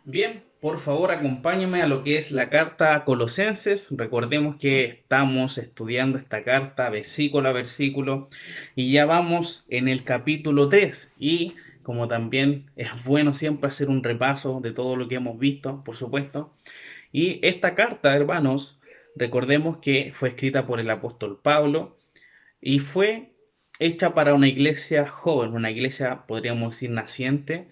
Bien, por favor acompáñame a lo que es la carta a Colosenses. Recordemos que estamos estudiando esta carta versículo a versículo y ya vamos en el capítulo 3. Y como también es bueno siempre hacer un repaso de todo lo que hemos visto, por supuesto. Y esta carta, hermanos, recordemos que fue escrita por el apóstol Pablo y fue hecha para una iglesia joven, una iglesia, podríamos decir, naciente,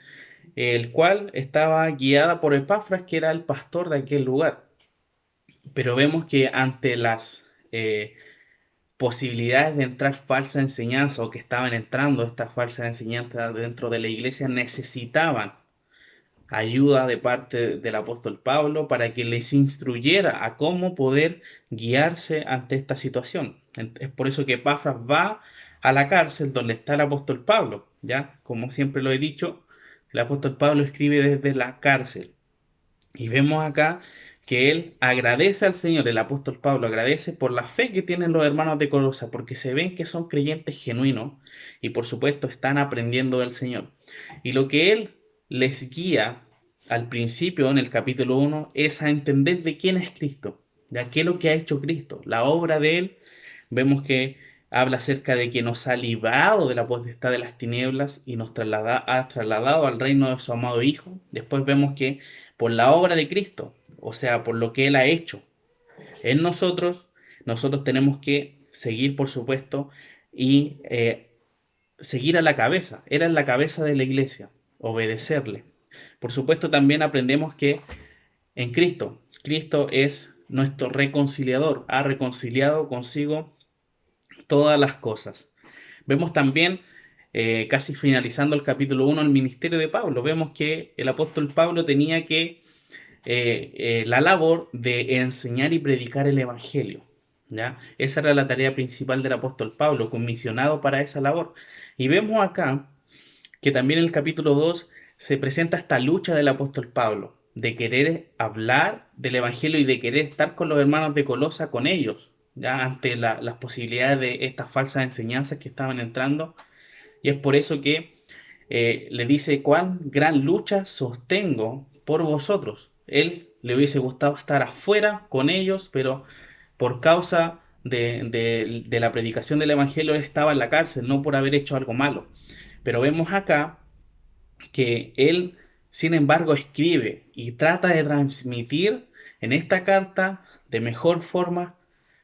el cual estaba guiada por Epafras, que era el pastor de aquel lugar. Pero vemos que ante las posibilidades de entrar falsa enseñanza o que estaban entrando estas falsas enseñanzas dentro de la iglesia, necesitaban ayuda de parte del apóstol Pablo para que les instruyera a cómo poder guiarse ante esta situación. Es por eso que Epafras va a la cárcel donde está el apóstol Pablo, ¿ya? Como siempre lo he dicho, el apóstol Pablo escribe desde la cárcel. Y vemos acá que él agradece al Señor, el apóstol Pablo agradece por la fe que tienen los hermanos de Colosa, porque se ven que son creyentes genuinos y por supuesto están aprendiendo del Señor. Y lo que él les guía al principio, en el capítulo 1, es a entender de quién es Cristo, de qué es lo que ha hecho Cristo, la obra de él. Vemos que habla acerca de que nos ha librado de la potestad de las tinieblas y ha trasladado al reino de su amado Hijo. Después vemos que por la obra de Cristo, o sea, por lo que Él ha hecho en nosotros, nosotros tenemos que seguir, por supuesto, y seguir a la cabeza. Él es la cabeza de la iglesia, obedecerle. Por supuesto, también aprendemos que en Cristo, Cristo es nuestro reconciliador, ha reconciliado consigo todas las cosas. Vemos también, casi finalizando el capítulo 1, el ministerio de Pablo. Vemos que el apóstol Pablo tenía que la labor de enseñar y predicar el Evangelio. ¿Ya? Esa era la tarea principal del apóstol Pablo, comisionado para esa labor. Y vemos acá que también en el capítulo 2 se presenta esta lucha del apóstol Pablo, de querer hablar del Evangelio y de querer estar con los hermanos de Colosa, con ellos, ya ante las posibilidades de estas falsas enseñanzas que estaban entrando. Y es por eso que le dice cuán gran lucha sostengo por vosotros. Él le hubiese gustado estar afuera con ellos, pero por causa de la predicación del Evangelio él estaba en la cárcel, no por haber hecho algo malo. Pero vemos acá que él, sin embargo, escribe y trata de transmitir en esta carta de mejor forma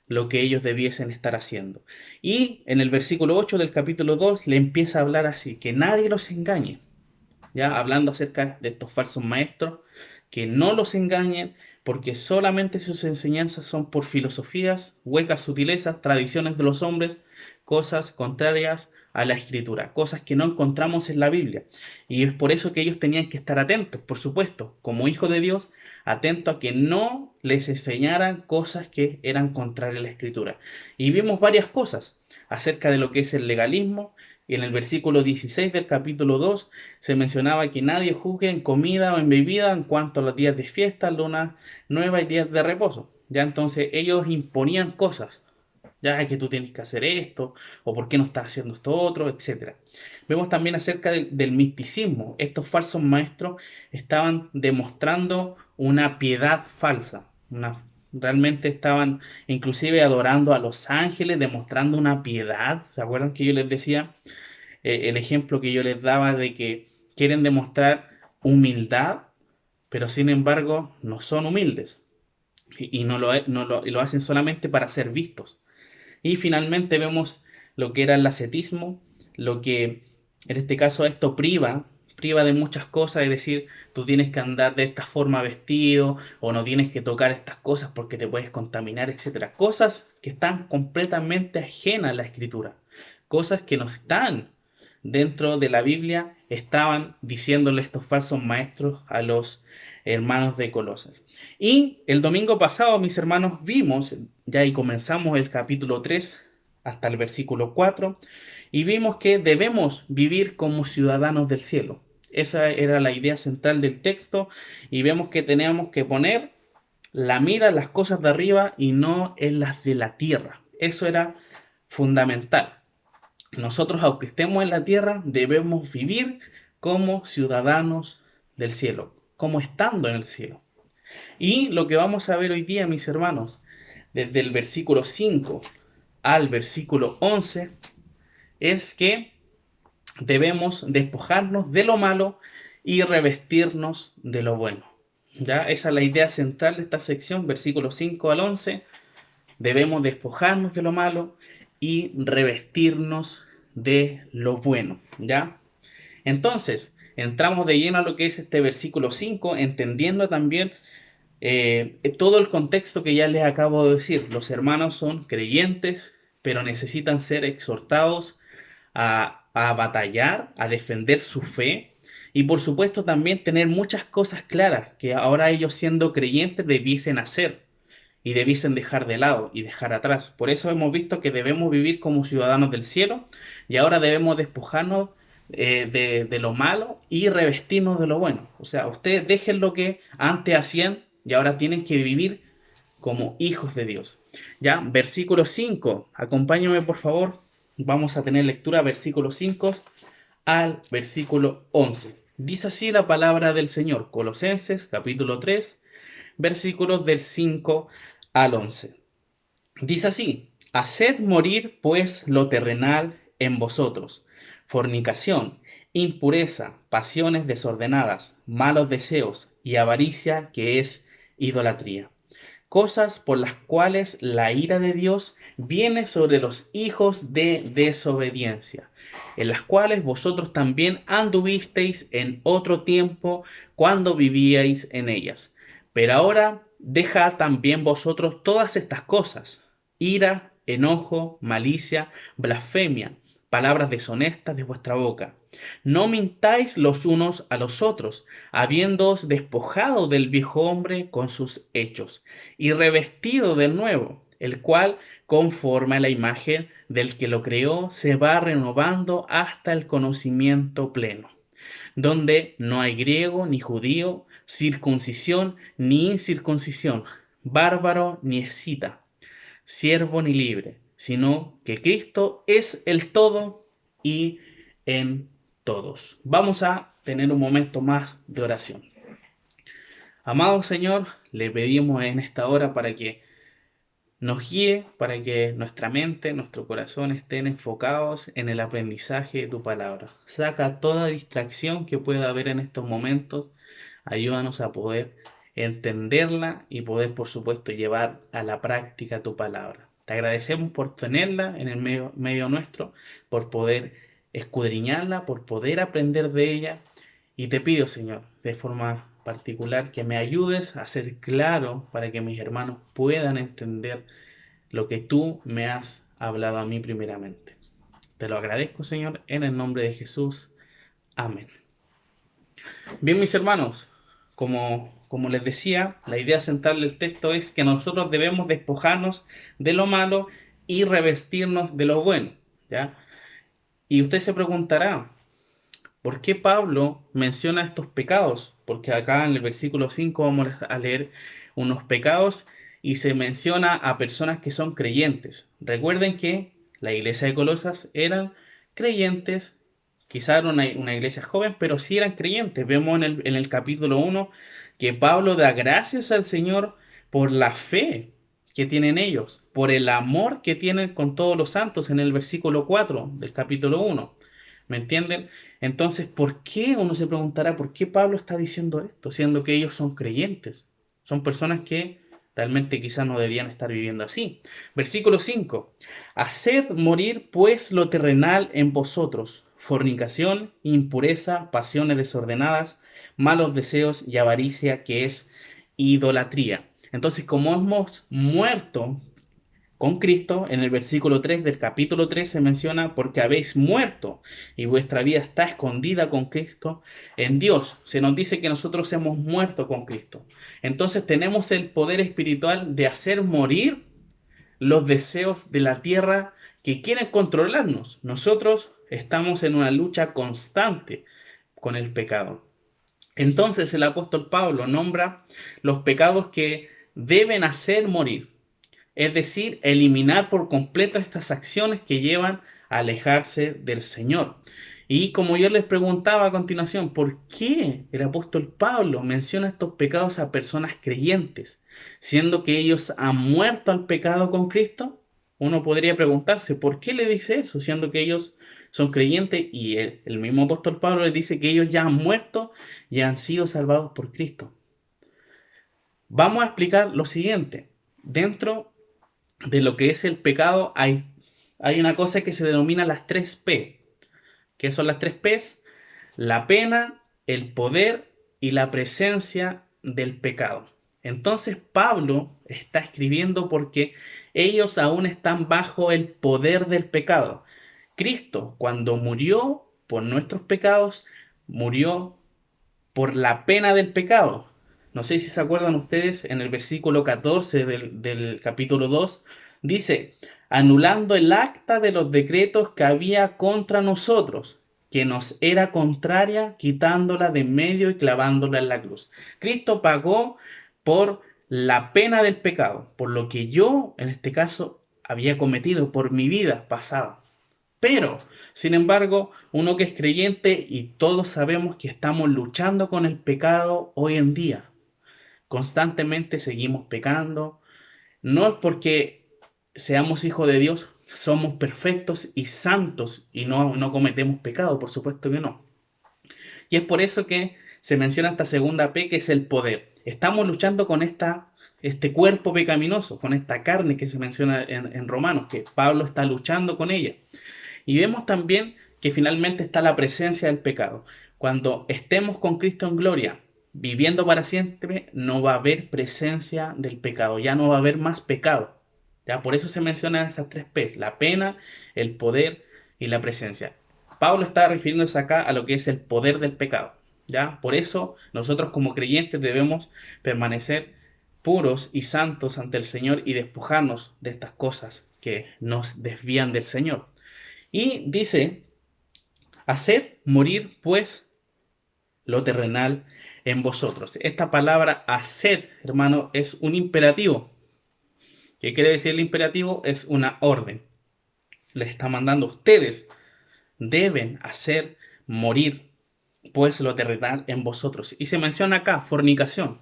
lo que ellos debiesen estar haciendo. Y en el versículo 8 del capítulo 2 le empieza a hablar así, que nadie los engañe, ya hablando acerca de estos falsos maestros, que no los engañen, porque solamente sus enseñanzas son por filosofías, huecas sutilezas, tradiciones de los hombres, cosas contrarias a la escritura, cosas que no encontramos en la Biblia. Y es por eso que ellos tenían que estar atentos, por supuesto, como hijos de Dios, atentos a que no les enseñaran cosas que eran contrarias a la escritura. Y vimos varias cosas acerca de lo que es el legalismo, y en el versículo 16 del capítulo 2 se mencionaba que nadie juzgue en comida o en bebida en cuanto a los días de fiesta, luna nueva y días de reposo. Ya entonces ellos imponían cosas. Ya que tú tienes que hacer esto, o por qué no estás haciendo esto otro, etcétera. Vemos también acerca del misticismo. Estos falsos maestros estaban demostrando una piedad falsa. Realmente estaban inclusive adorando a los ángeles, demostrando una piedad. ¿Se acuerdan que yo les decía el ejemplo que yo les daba de que quieren demostrar humildad, pero sin embargo no son humildes y y lo hacen solamente para ser vistos? Y finalmente vemos lo que era el ascetismo, lo que en este caso esto priva de muchas cosas, es decir, tú tienes que andar de esta forma vestido o no tienes que tocar estas cosas porque te puedes contaminar, etcétera. Cosas que están completamente ajenas a la escritura, cosas que no están dentro de la Biblia, estaban diciéndole estos falsos maestros a los hermanos de Colosas. Y el domingo pasado, mis hermanos, vimos ya y comenzamos el capítulo 3 hasta el versículo 4 y vimos que debemos vivir como ciudadanos del cielo. Esa era la idea central del texto y vemos que teníamos que poner la mira en las cosas de arriba y no en las de la tierra. Eso era fundamental. Nosotros, aunque estemos en la tierra, debemos vivir como ciudadanos del cielo. como estando en el cielo. Y lo que vamos a ver hoy día, mis hermanos, desde el versículo 5 al versículo 11, es que debemos despojarnos de lo malo y revestirnos de lo bueno. ¿Ya? Esa es la idea central de esta sección, versículos 5 al 11. Debemos despojarnos de lo malo y revestirnos de lo bueno. ¿Ya? Entonces, entramos de lleno a lo que es este versículo 5, entendiendo también todo el contexto que ya les acabo de decir. Los hermanos son creyentes, pero necesitan ser exhortados a batallar, a defender su fe y por supuesto también tener muchas cosas claras que ahora ellos siendo creyentes debiesen hacer y debiesen dejar de lado y dejar atrás. Por eso hemos visto que debemos vivir como ciudadanos del cielo y ahora debemos despojarnos de lo malo y revestirnos de lo bueno. O sea, ustedes dejen lo que antes hacían y ahora tienen que vivir como hijos de Dios. Ya, versículo 5. Acompáñame por favor. Vamos a tener lectura versículo 5 al versículo 11. Dice así la palabra del Señor. Colosenses capítulo 3, versículos del 5 al 11. Dice así: haced morir pues lo terrenal en vosotros: fornicación, impureza, pasiones desordenadas, malos deseos y avaricia, que es idolatría, cosas por las cuales la ira de Dios viene sobre los hijos de desobediencia, en las cuales vosotros también anduvisteis en otro tiempo cuando vivíais en ellas. Pero ahora dejad también vosotros todas estas cosas: ira, enojo, malicia, blasfemia, palabras deshonestas de vuestra boca. No mintáis los unos a los otros, habiéndoos despojado del viejo hombre con sus hechos, y revestido del nuevo, el cual, conforme a la imagen del que lo creó, se va renovando hasta el conocimiento pleno, donde no hay griego ni judío, circuncisión ni incircuncisión, bárbaro ni escita, siervo ni libre, sino que Cristo es el todo y en todos. Vamos a tener un momento más de oración. Amado Señor, le pedimos en esta hora para que nos guíe, para que nuestra mente, nuestro corazón estén enfocados en el aprendizaje de tu palabra. Saca toda distracción que pueda haber en estos momentos. Ayúdanos a poder entenderla y poder, por supuesto, llevar a la práctica tu palabra. Te agradecemos por tenerla en el medio nuestro, por poder escudriñarla, por poder aprender de ella. Y te pido, Señor, de forma particular, que me ayudes a ser claro para que mis hermanos puedan entender lo que tú me has hablado a mí primeramente. Te lo agradezco, Señor, en el nombre de Jesús. Amén. Bien, mis hermanos, como les decía, la idea central del texto es que nosotros debemos despojarnos de lo malo y revestirnos de lo bueno, ¿ya? Y usted se preguntará, ¿por qué Pablo menciona estos pecados? Porque acá en el versículo 5 vamos a leer unos pecados y se menciona a personas que son creyentes. Recuerden que la iglesia de Colosas eran creyentes, quizá era una iglesia joven, pero sí eran creyentes. Vemos en el capítulo 1 que Pablo da gracias al Señor por la fe que tienen ellos, por el amor que tienen con todos los santos en el versículo 4 del capítulo 1. ¿Me entienden? Entonces, ¿por qué? Uno se preguntará, ¿por qué Pablo está diciendo esto? Siendo que ellos son creyentes. Son personas que realmente quizás no deberían estar viviendo así. Versículo 5. Haced morir pues lo terrenal en vosotros: fornicación, impureza, pasiones desordenadas, malos deseos y avaricia, que es idolatría. Entonces, como hemos muerto con Cristo, en el versículo 3 del capítulo 3 se menciona: porque habéis muerto y vuestra vida está escondida con Cristo en Dios. Se nos dice que nosotros hemos muerto con Cristo. Entonces tenemos el poder espiritual de hacer morir los deseos de la tierra que quieren controlarnos. Nosotros estamos en una lucha constante con el pecado. Entonces el apóstol Pablo nombra los pecados que deben hacer morir. Es decir, eliminar por completo estas acciones que llevan a alejarse del Señor. Y como yo les preguntaba a continuación, ¿por qué el apóstol Pablo menciona estos pecados a personas creyentes, siendo que ellos han muerto al pecado con Cristo? Uno podría preguntarse, ¿por qué le dice eso, siendo que ellos son creyentes y el mismo apóstol Pablo les dice que ellos ya han muerto y han sido salvados por Cristo? Vamos a explicar lo siguiente. Dentro de lo que es el pecado hay una cosa que se denomina las 3 P. ¿Qué son las 3 Ps? La pena, el poder y la presencia del pecado. Entonces Pablo está escribiendo porque ellos aún están bajo el poder del pecado. Cristo, cuando murió por nuestros pecados, murió por la pena del pecado. No sé si se acuerdan ustedes, en el versículo 14 del capítulo 2, dice, anulando el acta de los decretos que había contra nosotros, que nos era contraria, quitándola de en medio y clavándola en la cruz. Cristo pagó por la pena del pecado, por lo que yo, en este caso, había cometido por mi vida pasada. Pero, sin embargo, uno que es creyente y todos sabemos que estamos luchando con el pecado hoy en día. Constantemente seguimos pecando. No es porque seamos hijos de Dios, somos perfectos y santos y no cometemos pecado, por supuesto que no. Y es por eso que se menciona esta segunda P, que es el poder. Estamos luchando con este cuerpo pecaminoso, con esta carne que se menciona en Romanos, que Pablo está luchando con ella. Y vemos también que finalmente está la presencia del pecado. Cuando estemos con Cristo en gloria, viviendo para siempre, no va a haber presencia del pecado, ya no va a haber más pecado. ¿Ya? Por eso se mencionan esas 3 P's, la pena, el poder y la presencia. Pablo está refiriéndose acá a lo que es el poder del pecado. ¿Ya? Por eso nosotros como creyentes debemos permanecer puros y santos ante el Señor y despojarnos de estas cosas que nos desvían del Señor. Y dice, haced morir pues lo terrenal en vosotros. Esta palabra haced, hermano, es un imperativo. ¿Qué quiere decir el imperativo? Es una orden. Les está mandando, ustedes deben hacer morir pues lo terrenal en vosotros. Y se menciona acá fornicación,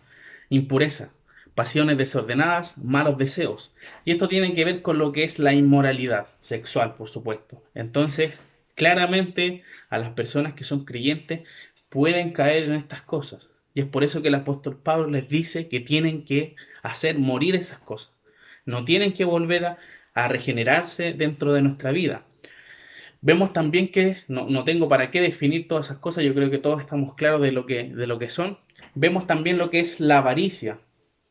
impureza, pasiones desordenadas, malos deseos. Y esto tiene que ver con lo que es la inmoralidad sexual, por supuesto. Entonces, claramente a las personas que son creyentes pueden caer en estas cosas. Y es por eso que el apóstol Pablo les dice que tienen que hacer morir esas cosas. No tienen que volver a regenerarse dentro de nuestra vida. Vemos también que, no tengo para qué definir todas esas cosas, yo creo que todos estamos claros de lo que son. Vemos también lo que es la avaricia,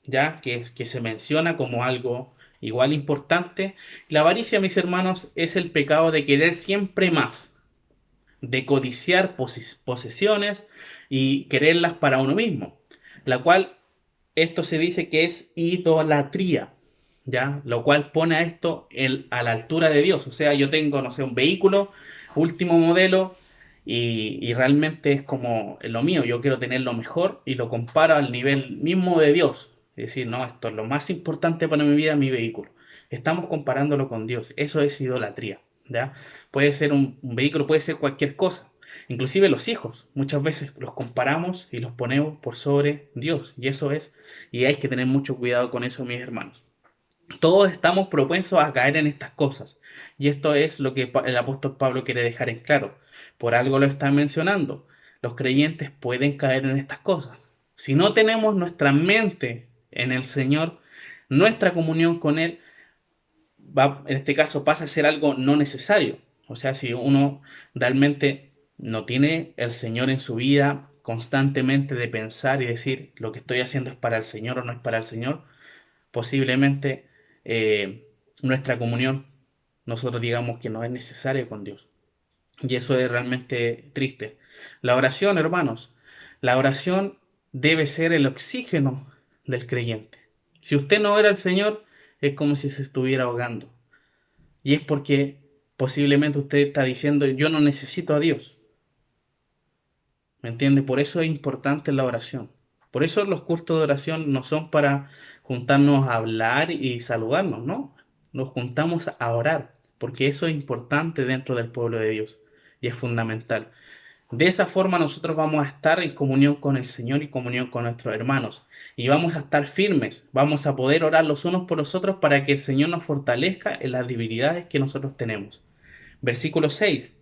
¿ya? Que se menciona como algo igual importante. La avaricia, mis hermanos, es el pecado de querer siempre más, de codiciar posesiones y quererlas para uno mismo, la cual esto se dice que es idolatría, ¿ya? Lo cual pone a esto a la altura de Dios. O sea, yo tengo, no sé, un vehículo, último modelo, y realmente es como lo mío. Yo quiero tener lo mejor y lo comparo al nivel mismo de Dios. Es decir, no, esto es lo más importante para mi vida, mi vehículo. Estamos comparándolo con Dios. Eso es idolatría, ¿ya? Puede ser un vehículo, puede ser cualquier cosa. Inclusive los hijos, muchas veces los comparamos y los ponemos por sobre Dios. Y hay que tener mucho cuidado con eso, mis hermanos. Todos estamos propensos a caer en estas cosas. Y esto es lo que el apóstol Pablo quiere dejar en claro. Por algo lo está mencionando. Los creyentes pueden caer en estas cosas. Si no tenemos nuestra mente en el Señor, nuestra comunión con Él, en este caso pasa a ser algo no necesario. O sea, si uno realmente no tiene el Señor en su vida constantemente de pensar y decir lo que estoy haciendo es para el Señor o no es para el Señor, posiblemente nuestra comunión, nosotros digamos que no es necesaria con Dios. Y eso es realmente triste. La oración, hermanos, la oración debe ser el oxígeno del creyente. Si usted no ora al Señor, es como si se estuviera ahogando. Y es porque posiblemente usted está diciendo, yo no necesito a Dios. ¿Me entiende? Por eso es importante la oración. Por eso los cultos de oración no son para juntarnos a hablar y saludarnos, ¿no? Nos juntamos a orar, porque eso es importante dentro del pueblo de Dios. y es fundamental. De esa forma nosotros vamos a estar en comunión con el Señor y comunión con nuestros hermanos. Y vamos a estar firmes, vamos a poder orar los unos por los otros para que el Señor nos fortalezca en las debilidades que nosotros tenemos. Versículo 6.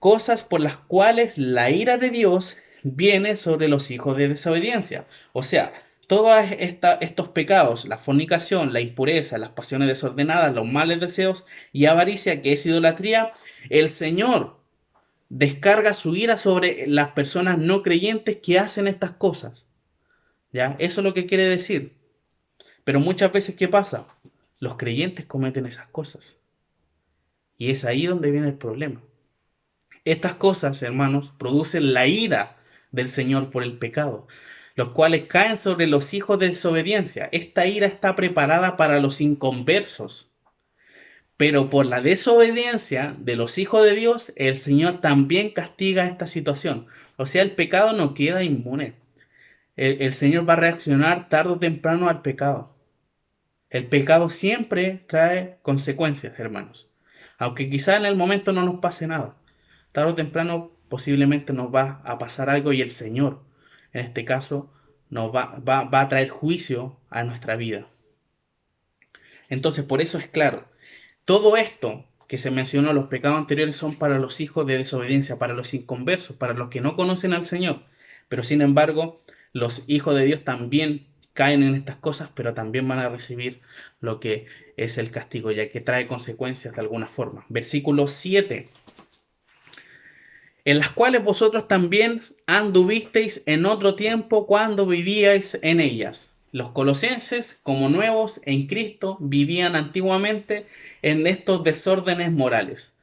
Cosas por las cuales la ira de Dios viene sobre los hijos de desobediencia. O sea, todos estos pecados, la fornicación, la impureza, las pasiones desordenadas, los males deseos y avaricia, que es idolatría, el Señor descarga su ira sobre las personas no creyentes que hacen estas cosas. ¿Ya? Eso es lo que quiere decir. Pero muchas veces, ¿qué pasa? Los creyentes cometen esas cosas. Y es ahí donde viene el problema. Estas cosas, hermanos, producen la ira del Señor por el pecado, los cuales caen sobre los hijos de desobediencia. Esta ira está preparada para los inconversos. Pero por la desobediencia de los hijos de Dios, el Señor también castiga esta situación. O sea, el pecado no queda inmune. El Señor va a reaccionar tarde o temprano al pecado. El pecado siempre trae consecuencias, hermanos. Aunque quizá en el momento no nos pase nada. Tarde o temprano posiblemente nos va a pasar algo y el Señor, en este caso, nos va a traer juicio a nuestra vida. Entonces, por eso es claro, todo esto que se mencionó, los pecados anteriores, son para los hijos de desobediencia, para los inconversos, para los que no conocen al Señor. Pero sin embargo, los hijos de Dios también caen en estas cosas, pero también van a recibir lo que es el castigo, ya que trae consecuencias de alguna forma. Versículo 7. En las cuales vosotros también anduvisteis en otro tiempo cuando vivíais en ellas. Los colosenses, como nuevos en Cristo, vivían antiguamente en estos desórdenes morales.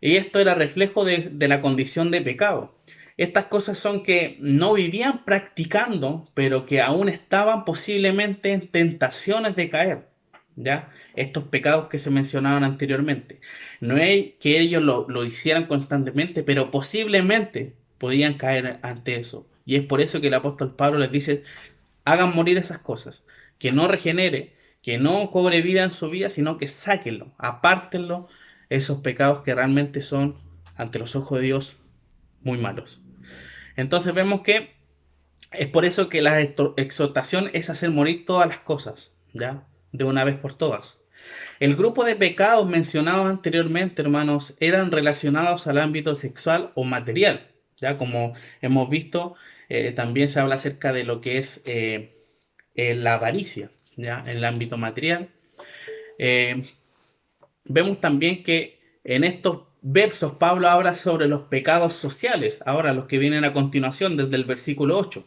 Y esto era reflejo de la condición de pecado. Estas cosas son que no vivían practicando, pero que aún estaban posiblemente en tentaciones de caer. ¿Ya? Estos pecados que se mencionaban anteriormente. No es que ellos lo hicieran constantemente, pero posiblemente podían caer ante eso. Y es por eso que el apóstol Pablo les dice, hagan morir esas cosas, que no regenere, que no cobre vida en su vida, sino que sáquenlo, apártenlo, esos pecados que realmente son, ante los ojos de Dios, muy malos. Entonces vemos que es por eso que la exhortación es hacer morir todas las cosas, ¿ya? De una vez por todas. El grupo de pecados mencionados anteriormente, hermanos, eran relacionados al ámbito sexual o material, ¿ya? Como hemos visto, también se habla acerca de lo que es la avaricia, ¿ya? En el ámbito material. Eh, Vemos también que en estos versos Pablo habla sobre los pecados sociales, ahora los que vienen a continuación desde el versículo 8,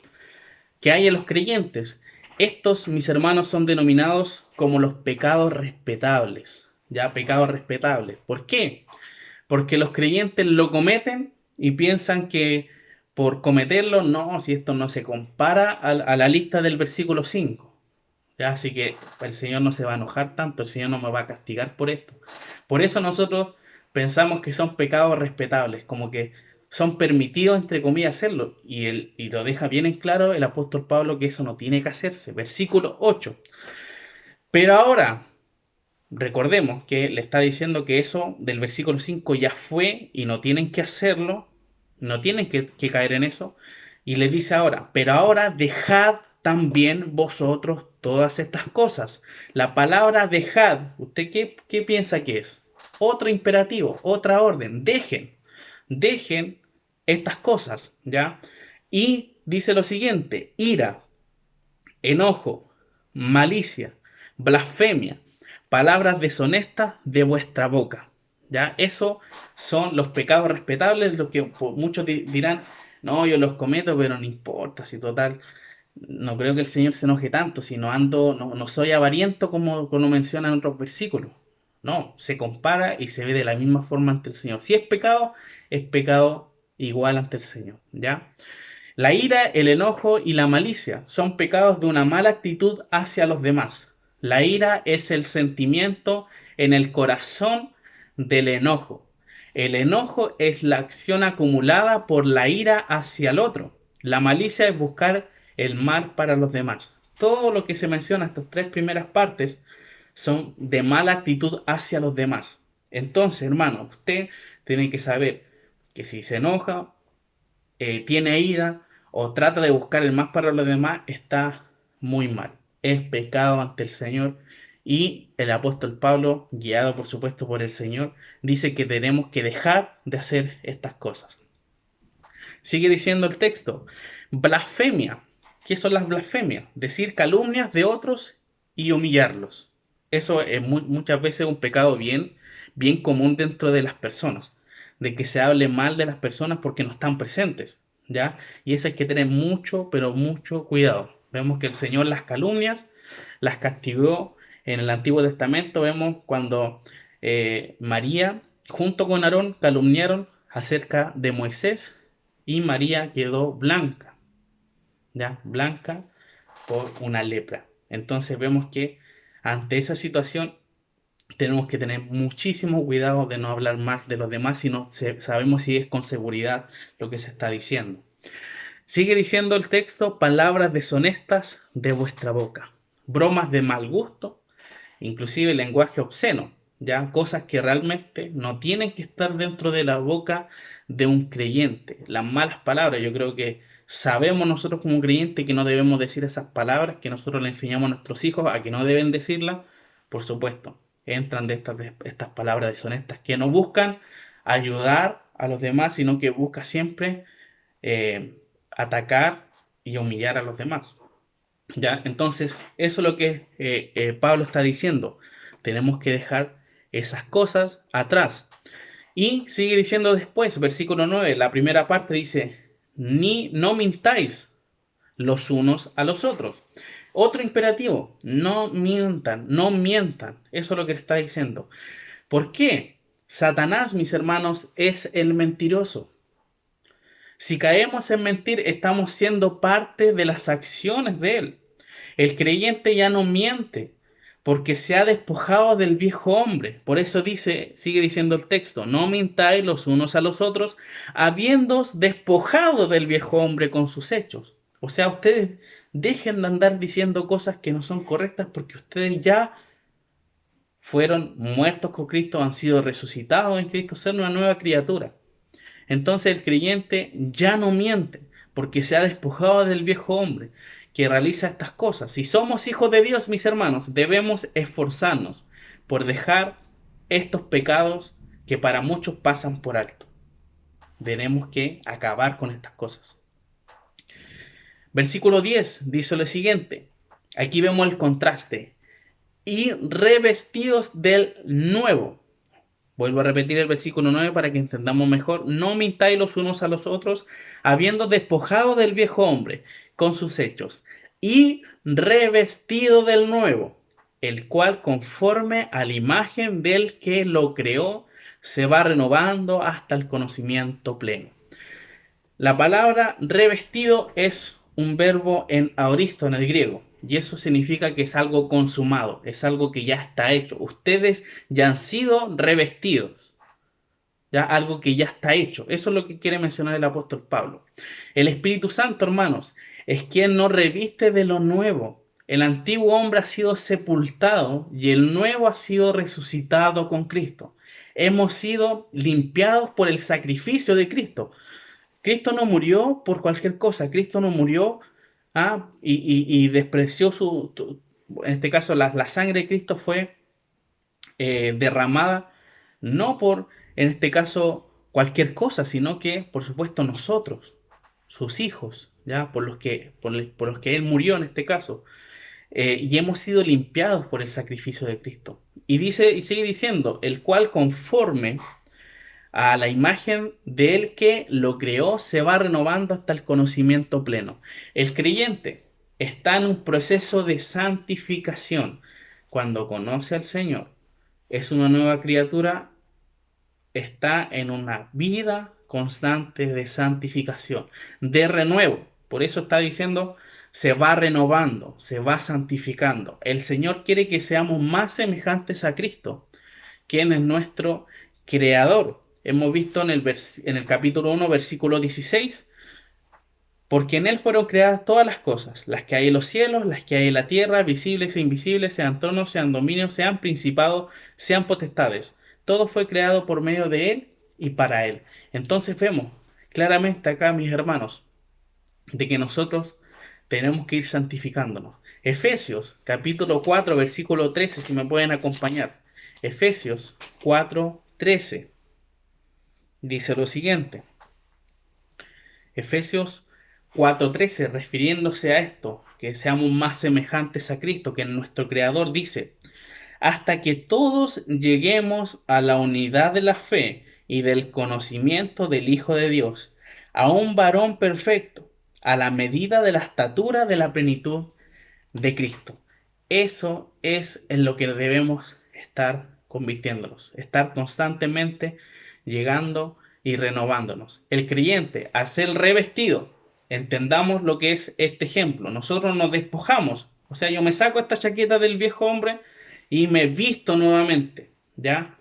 que hay en los creyentes. Estos, mis hermanos, son denominados como los pecados respetables, ya pecados respetables. ¿Por qué? Porque los creyentes lo cometen y piensan que por cometerlo, no, si esto no se compara a la lista del versículo 5. ¿Ya? Así que el Señor no se va a enojar tanto, el Señor no me va a castigar por esto. Por eso nosotros pensamos que son pecados respetables, como que son permitidos, entre comillas, hacerlo. Y lo deja bien en claro el apóstol Pablo que eso no tiene que hacerse. Versículo 8. Pero ahora, recordemos que le está diciendo que eso del versículo 5 ya fue y no tienen que hacerlo, no tienen que caer en eso. Y le dice ahora, pero ahora dejad también vosotros todas estas cosas. La palabra dejad, ¿usted qué piensa que es? Otro imperativo, otra orden. Dejen estas cosas, ¿ya? Y dice lo siguiente, ira, enojo, malicia, blasfemia, palabras deshonestas de vuestra boca. ¿Ya? Eso son los pecados respetables, los que muchos dirán, no, yo los cometo, pero no importa, si total, no creo que el Señor se enoje tanto, si no ando, no soy avariento como menciona en otros versículos. No, se compara y se ve de la misma forma ante el Señor. Si es pecado igual ante el Señor, ¿ya? La ira, el enojo y la malicia son pecados de una mala actitud hacia los demás. La ira es el sentimiento en el corazón del enojo. El enojo es la acción acumulada por la ira hacia el otro. La malicia es buscar el mal para los demás. Todo lo que se menciona, estas tres primeras partes, son de mala actitud hacia los demás. Entonces, hermano, usted tiene que saber que si se enoja, tiene ira o trata de buscar el más para los demás, está muy mal. Es pecado ante el Señor. Y el apóstol Pablo, guiado por supuesto por el Señor, dice que tenemos que dejar de hacer estas cosas. Sigue diciendo el texto, blasfemia. ¿Qué son las blasfemias? Decir calumnias de otros y humillarlos. Eso es muchas veces un pecado bien común dentro de las personas, de que se hable mal de las personas porque no están presentes, ¿ya? Y eso hay que tener mucho, pero mucho cuidado. Vemos que el Señor las calumnias las castigó en el Antiguo Testamento. Vemos cuando María junto con Aarón calumniaron acerca de Moisés y María quedó blanca, ¿ya? Blanca por una lepra. Entonces vemos que ante esa situación tenemos que tener muchísimo cuidado de no hablar más de los demás si no sabemos si es con seguridad lo que se está diciendo. Sigue diciendo el texto, palabras deshonestas de vuestra boca, bromas de mal gusto, inclusive lenguaje obsceno, ya cosas que realmente no tienen que estar dentro de la boca de un creyente. Las malas palabras, yo creo que sabemos nosotros como creyentes que no debemos decir esas palabras que nosotros le enseñamos a nuestros hijos a que no deben decirlas. Por supuesto, entran de estas palabras deshonestas que no buscan ayudar a los demás, sino que busca siempre atacar y humillar a los demás. ¿Ya? Entonces, eso es lo que Pablo está diciendo. Tenemos que dejar esas cosas atrás. Y sigue diciendo después, versículo 9, la primera parte dice, ni no mintáis los unos a los otros. Otro imperativo, no mientan, no mientan. Eso es lo que está diciendo. ¿Por qué? Satanás, mis hermanos, es el mentiroso. Si caemos en mentir, estamos siendo parte de las acciones de él. El creyente ya no miente porque se ha despojado del viejo hombre. Por eso dice, sigue diciendo el texto, no mintáis los unos a los otros, habiéndoos despojado del viejo hombre con sus hechos. O sea, ustedes dejen de andar diciendo cosas que no son correctas porque ustedes ya fueron muertos con Cristo, han sido resucitados en Cristo, son una nueva criatura. Entonces el creyente ya no miente porque se ha despojado del viejo hombre que realiza estas cosas. Si somos hijos de Dios, mis hermanos, debemos esforzarnos por dejar estos pecados que para muchos pasan por alto. Tenemos que acabar con estas cosas. Versículo 10 dice lo siguiente. Aquí vemos el contraste. Y revestidos del nuevo. Vuelvo a repetir el versículo 9 para que entendamos mejor. No mintáis los unos a los otros, habiendo despojado del viejo hombre con sus hechos, y revestido del nuevo, el cual conforme a la imagen del que lo creó, se va renovando hasta el conocimiento pleno. La palabra revestido es un verbo en aoristo en el griego. Y eso significa que es algo consumado, es algo que ya está hecho. Ustedes ya han sido revestidos. Ya algo que ya está hecho. Eso es lo que quiere mencionar el apóstol Pablo. El Espíritu Santo, hermanos, es quien nos reviste de lo nuevo. El antiguo hombre ha sido sepultado y el nuevo ha sido resucitado con Cristo. Hemos sido limpiados por el sacrificio de Cristo. Cristo no murió por cualquier cosa. Cristo no murió y despreció en este caso, la sangre de Cristo fue derramada no por, en este caso, cualquier cosa, sino que, por supuesto, nosotros, sus hijos, ¿ya? Por los que Él murió en este caso. Y hemos sido limpiados por el sacrificio de Cristo. Y sigue diciendo, el cual conforme a la imagen del que lo creó, se va renovando hasta el conocimiento pleno. El creyente está en un proceso de santificación. Cuando conoce al Señor, es una nueva criatura, está en una vida constante de santificación, de renuevo. Por eso está diciendo, se va renovando, se va santificando. El Señor quiere que seamos más semejantes a Cristo, quien es nuestro creador. Hemos visto en el capítulo 1, versículo 16, porque en Él fueron creadas todas las cosas, las que hay en los cielos, las que hay en la tierra, visibles e invisibles, sean tronos, sean dominios, sean principados, sean potestades. Todo fue creado por medio de Él y para Él. Entonces vemos claramente acá, mis hermanos, de que nosotros tenemos que ir santificándonos. Efesios capítulo 4 versículo 13, si me pueden acompañar. Efesios 4:13 dice lo siguiente. Efesios 4:13, refiriéndose a esto, que seamos más semejantes a Cristo, que nuestro Creador dice, hasta que todos lleguemos a la unidad de la fe y del conocimiento del Hijo de Dios, a un varón perfecto, a la medida de la estatura de la plenitud de Cristo. Eso es en lo que debemos estar convirtiéndonos, estar constantemente llegando y renovándonos. El creyente, al ser revestido, entendamos lo que es este ejemplo. Nosotros nos despojamos, o sea, yo me saco esta chaqueta del viejo hombre y me visto nuevamente, ¿ya?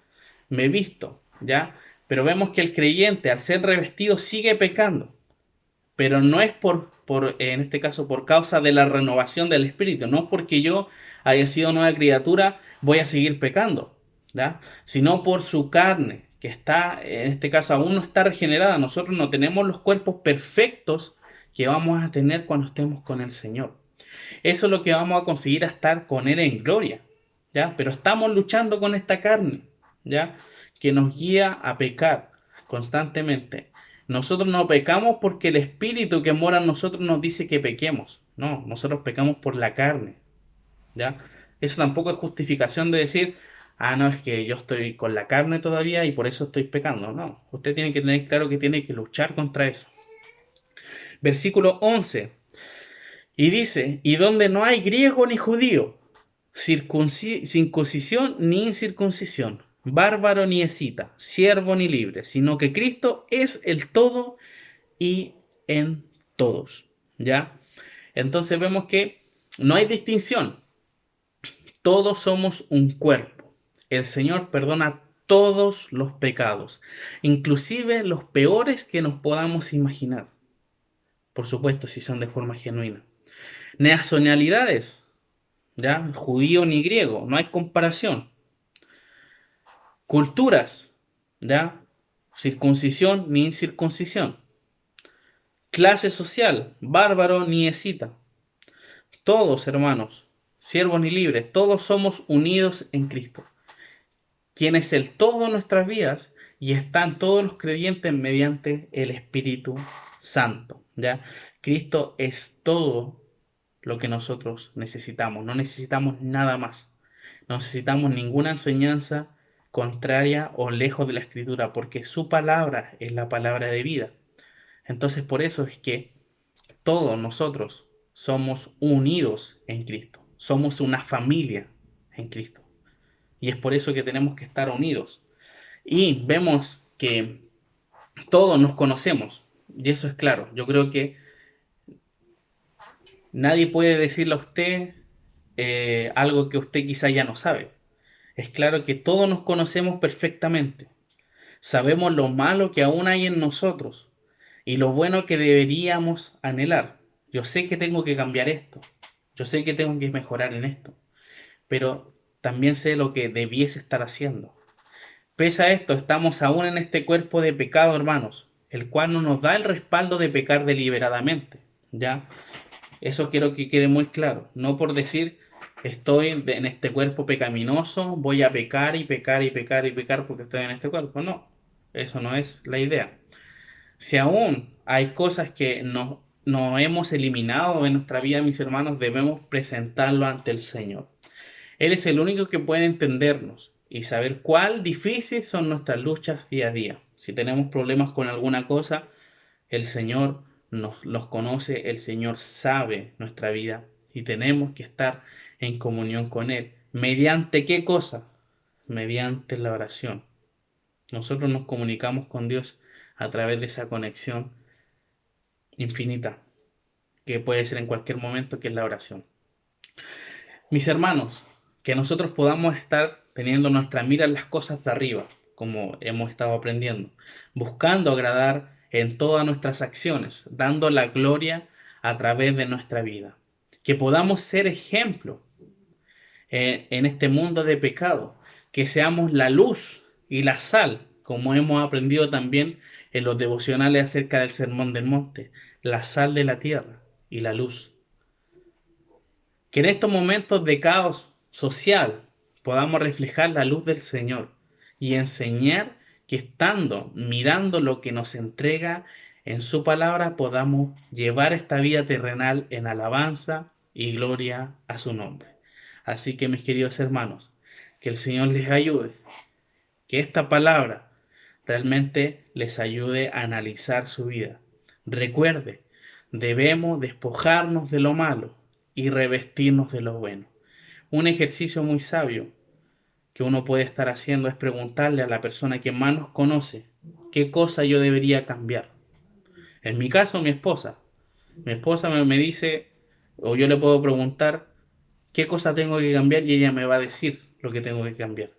Me visto, ¿ya? Pero vemos que el creyente, al ser revestido, sigue pecando, pero no es en este caso, por causa de la renovación del espíritu, no porque yo haya sido nueva criatura, voy a seguir pecando, ¿ya? Sino por su carne, que está, en este caso, aún no está regenerada. Nosotros no tenemos los cuerpos perfectos que vamos a tener cuando estemos con el Señor. Eso es lo que vamos a conseguir a estar con Él en gloria, ¿ya? Pero estamos luchando con esta carne, ¿ya? Que nos guía a pecar constantemente. Nosotros no pecamos porque el Espíritu que mora en nosotros nos dice que pequemos. No, nosotros pecamos por la carne, ¿ya? Eso tampoco es justificación de decir, ah, no, es que yo estoy con la carne todavía y por eso estoy pecando. No, usted tiene que tener claro que tiene que luchar contra eso. Versículo 11. Y dice, y donde no hay griego ni judío, circuncisión ni incircuncisión, bárbaro ni escita, siervo ni libre, sino que Cristo es el todo y en todos. ¿Ya? Entonces vemos que no hay distinción. Todos somos un cuerpo. El Señor perdona todos los pecados, inclusive los peores que nos podamos imaginar. Por supuesto, si son de forma genuina. Nacionalidades, ¿ya? Judío ni griego, no hay comparación. Culturas, ¿ya? Circuncisión ni incircuncisión. Clase social, bárbaro ni escita. Todos, hermanos, siervos ni libres, todos somos unidos en Cristo, quien es el todo en nuestras vidas y están todos los creyentes mediante el Espíritu Santo, ¿ya? Cristo es todo lo que nosotros necesitamos, no necesitamos nada más, no necesitamos ninguna enseñanza contraria o lejos de la Escritura, porque su palabra es la palabra de vida. Entonces por eso es que todos nosotros somos unidos en Cristo, somos una familia en Cristo. Y es por eso que tenemos que estar unidos. Y vemos que todos nos conocemos, y eso es claro. Yo creo que nadie puede decirle a usted algo que usted quizá ya no sabe. Es claro que todos nos conocemos perfectamente. Sabemos lo malo que aún hay en nosotros y lo bueno que deberíamos anhelar. Yo sé que tengo que cambiar esto. Yo sé que tengo que mejorar en esto. Pero también sé lo que debiese estar haciendo. Pese a esto, estamos aún en este cuerpo de pecado, hermanos, el cual no nos da el respaldo de pecar deliberadamente. ¿Ya? Eso quiero que quede muy claro. No por decir estoy en este cuerpo pecaminoso, voy a pecar y pecar y pecar y pecar porque estoy en este cuerpo. No, eso no es la idea. Si aún hay cosas que no hemos eliminado en nuestra vida, mis hermanos, debemos presentarlo ante el Señor. Él es el único que puede entendernos y saber cuál difíciles son nuestras luchas día a día. Si tenemos problemas con alguna cosa, el Señor nos los conoce, el Señor sabe nuestra vida y tenemos que estar en comunión con Él. ¿Mediante qué cosa? Mediante la oración. Nosotros nos comunicamos con Dios a través de esa conexión infinita que puede ser en cualquier momento, que es la oración. Mis hermanos, que nosotros podamos estar teniendo nuestra mira en las cosas de arriba, como hemos estado aprendiendo, buscando agradar en todas nuestras acciones, dando la gloria a través de nuestra vida. Que podamos ser ejemplo en este mundo de pecado, que seamos la luz y la sal, como hemos aprendido también en los devocionales acerca del Sermón del Monte, la sal de la tierra y la luz. Que en estos momentos de caos social podamos reflejar la luz del Señor y enseñar que estando mirando lo que nos entrega en su palabra podamos llevar esta vida terrenal en alabanza y gloria a su nombre. Así que mis queridos hermanos, que el Señor les ayude, que esta palabra realmente les ayude a analizar su vida. Recuerde, debemos despojarnos de lo malo y revestirnos de lo bueno. Un ejercicio muy sabio que uno puede estar haciendo es preguntarle a la persona que más nos conoce qué cosa yo debería cambiar. En mi caso, mi esposa. Mi esposa me dice, o yo le puedo preguntar qué cosa tengo que cambiar y ella me va a decir lo que tengo que cambiar.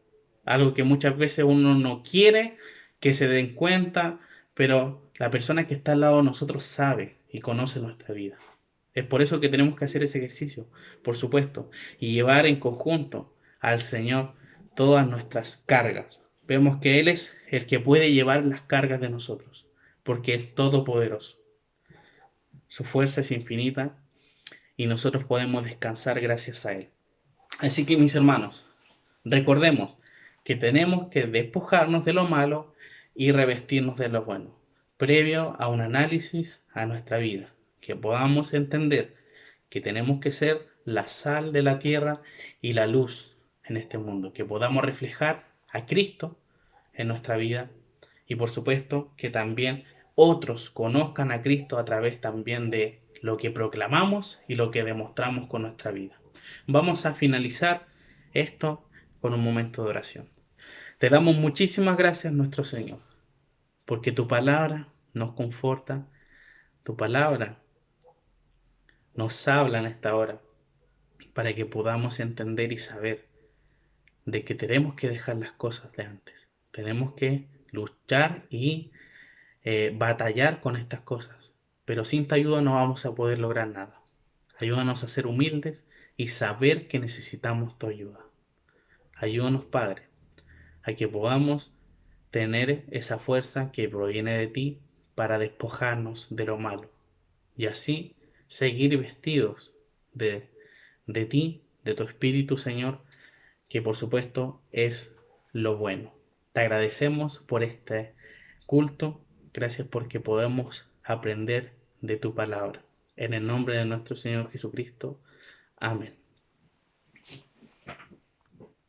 Algo que muchas veces uno no quiere que se den cuenta, pero la persona que está al lado de nosotros sabe y conoce nuestra vida. Es por eso que tenemos que hacer ese ejercicio, por supuesto, y llevar en conjunto al Señor todas nuestras cargas. Vemos que Él es el que puede llevar las cargas de nosotros, porque es todopoderoso. Su fuerza es infinita y nosotros podemos descansar gracias a Él. Así que mis hermanos, recordemos que tenemos que despojarnos de lo malo y revestirnos de lo bueno, previo a un análisis a nuestra vida, que podamos entender que tenemos que ser la sal de la tierra y la luz en este mundo, que podamos reflejar a Cristo en nuestra vida y por supuesto que también otros conozcan a Cristo a través también de lo que proclamamos y lo que demostramos con nuestra vida. Vamos a finalizar esto con un momento de oración. Te damos muchísimas gracias, nuestro Señor, porque tu palabra nos conforta, tu palabra nos habla en esta hora, para que podamos entender y saber de que tenemos que dejar las cosas de antes. Tenemos que luchar y batallar con estas cosas, pero sin tu ayuda no vamos a poder lograr nada. Ayúdanos a ser humildes y saber que necesitamos tu ayuda. Ayúdanos, Padre, a que podamos tener esa fuerza que proviene de ti para despojarnos de lo malo y así seguir vestidos de ti, de tu Espíritu, Señor, que por supuesto es lo bueno. Te agradecemos por este culto, gracias porque podemos aprender de tu palabra. En el nombre de nuestro Señor Jesucristo. Amén.